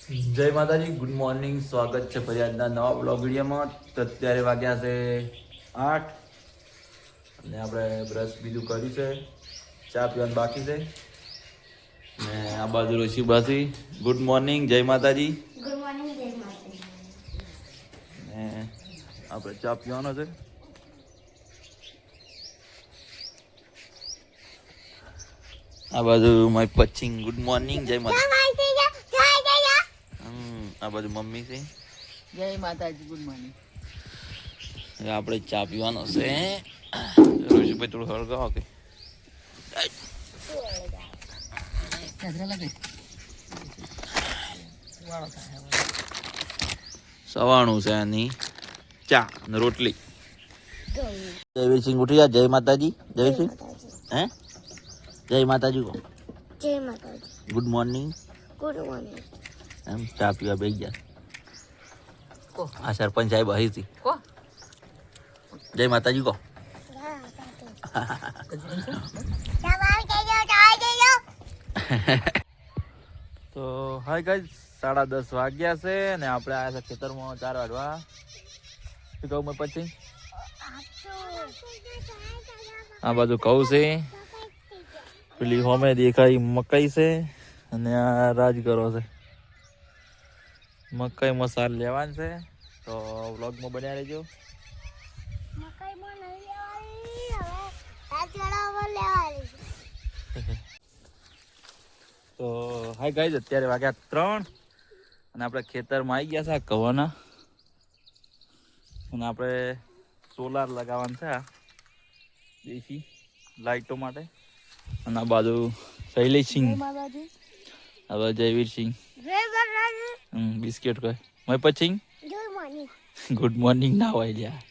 જય માતાજી, good morning. સ્વાગત છે ફરી આજના નવા બ્લોગ વિડીયોમાં. તો અત્યારે વાગ્યા છે 8 અને આપણે બ્રશ બીજું કર્યું છે, ચા પીવાનું બાકી છે. ને આ બાજુ ઋષિ બાસી. ગુડ મોર્નિંગ, જય માતાજી. ગુડ મોર્નિંગ, જય માતાજી. ને આપણે ચા પીવાનો છે. આ બાજુ માય પચ્છિંગ. ગુડ મોર્નિંગ, જય માતાજી. આ બાજુ મમ્મી છે. જય માતાજી, ગુડ મોર્નિંગ. આપણે ચા પીવાનો છે. ઋષિભાઈ થોડું હળગાવો કે સવાણું છે આની ચા ને રોટલી. જયવીરસિંહ ઉઠી જા. જય માતાજી. જયવીરસિંહ હે જય માતાજી કહો. જય માતાજી. Good morning. Good morning. એમ ચા પીવા બેસી ગયા. કો આ સરપંચ સાહેબ અહીં હતી. કો જય માતાજી કહો. તો હાય ગાઈસ, 10:30 વાગ્યા છે ને આપણે આવ્યા છે ખેતરમાં 4 વાગવા. શું કહું મેં પછી આ બાજુ કહું છે, પેલી હોમે દેખાય મકાઈ છે અને આ રાજ કરો છે. મકાઈ મસાલ લેવાનું છે તો વ્લોગમાં બન્યા રહેજો. તો હાય ગાઈસ, અત્યારે વાગ્યા 3 અને આપણે ખેતરમાં આવી ગયા છે આ કવાના. અને આપણે સોલાર લગાવવાનું છે આ દેશી લાઇટો માટે. અને આ બાજુ શૈલેષસિંહ, આ બાજુ જયવીરસિંહ, બિસ્કિટ કહે મયપતસિંહ. ગુડ મોર્નિંગ ના હોય લ્યા,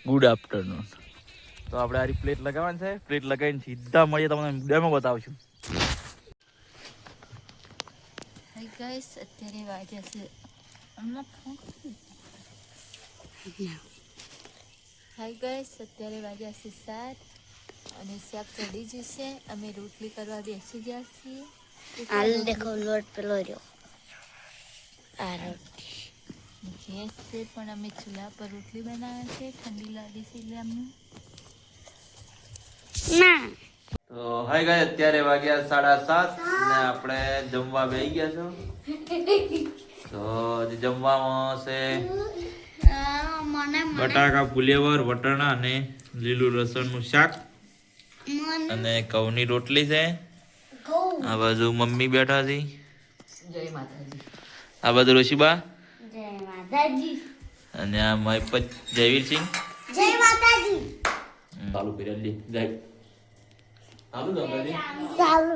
ગુડ આફ્ટરનૂન. તો આપણે આ પ્લેટ લગાવવાની છે. પ્લેટ લગાવીને સીધા મળીએ તમને ડેમો બતાવશું. હાય ગાઈસ, અત્યારે વાગ્યા છે હાય ગાઈસ, અત્યારે વાગ્યા છે 7 અને શાક ચડી જશે. અમે રોટલી કરવા બેસી ગયા છીએ. હાલ દેખો લોટ પેલો રહ્યો. આ રોટલી ગેસ છે પણ અમે ચૂલા પર રોટલી બનાવ્યા છે. ઠંડી લાગી છે એટલે અમને. ના તો હાય ગાઈસ, અત્યારે વાગ્યા 7:30 ને આપણે જમવા બેસી ગયા છો. તો આજે જમવામાં છે બટાકા ફુલેવર, વટાણા અને લીલું લસણનું શાક અને ઘઉંની રોટલી છે. આ બાજુ મમ્મી બેઠા છે. જય માતાજી. આ બાજુ ઋષિબા જય માતાજી. અને આ મયપત જયવીરસિંહ. જય માતાજી. ચાલુ કરી લે જાય. આલુ દો કરી ચાલુ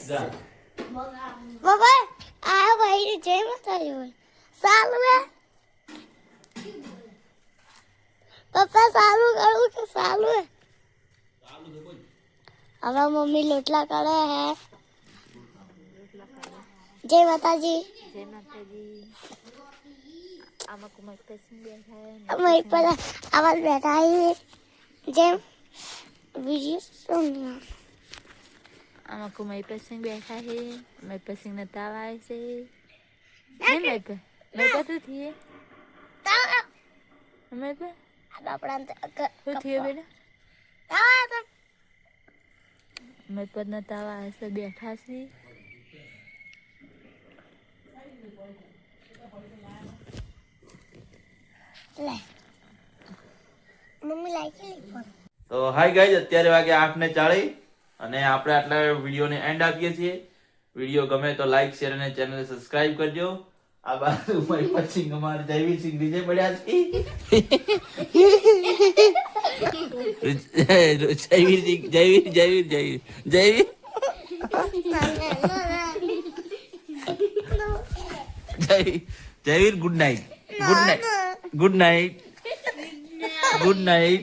જા. બાબા આ ભાઈ જય માતાજી બોલ. ચાલુ હે પપ્પા, ચાલુ કરું કે ચાલુ હે? હવે મમ્મી લોટલા કરે હે. જય માતાજી. જય માતાજી. આમાં કુમાર પેસન બેઠા અમે પર આવાજ બેઠા હે. જેમ વિડિયો આમાં કુમાર પેસન બેઠા છે. મેં પેસન ને તાવ આવે છે. નહીં મેં પે તો થઈએ મેં પે આપણા શું થયું બેટા? તાવ મેં પર ના તાવ આવે છે. બેઠા છે. લે મમ્મી લાઈક તો હાય ગાઈઝ, અત્યારે વાગ્યા 8:40 અને આપણે આટલા વિડીયોને એન્ડ આપીએ છીએ. વિડીયો ગમે તો લાઈક, શેર અને ચેનલને સબસ્ક્રાઇબ કરજો. આ બાજુ મયપતસિંહ અમારે જયવીરસિંહ નીચે પડ્યા છે. Jayveer Jayveer good night. Good night. Good night.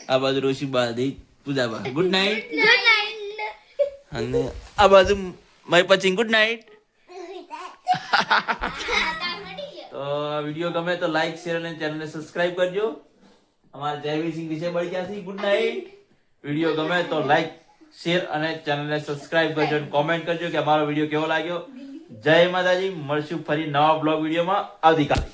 આ બાજુ રોશીબા દે પૂજાબા ગુડ નાઇટ. અને આ બાજુ મયપતસિંહ ગુડ નાઇટ. તો આ વિડીયો ગમે તો લાઈક, શેર અને ચેનલને સબસ્ક્રાઇબ કરજો. અમારા જયવીરસિંહ નીચે પડી ગયા છે. Good night. વિડીયો ગમે તો લાઈક શેર અને ચેનલને સબસ્ક્રાઇબ કરજો અને કોમેન્ટ કરજો કે અમારો વિડીયો કેવો લાગ્યો. જય માતાજી. મળશું ફરી નવા બ્લોગ વિડીયોમાં આવતીકાલે.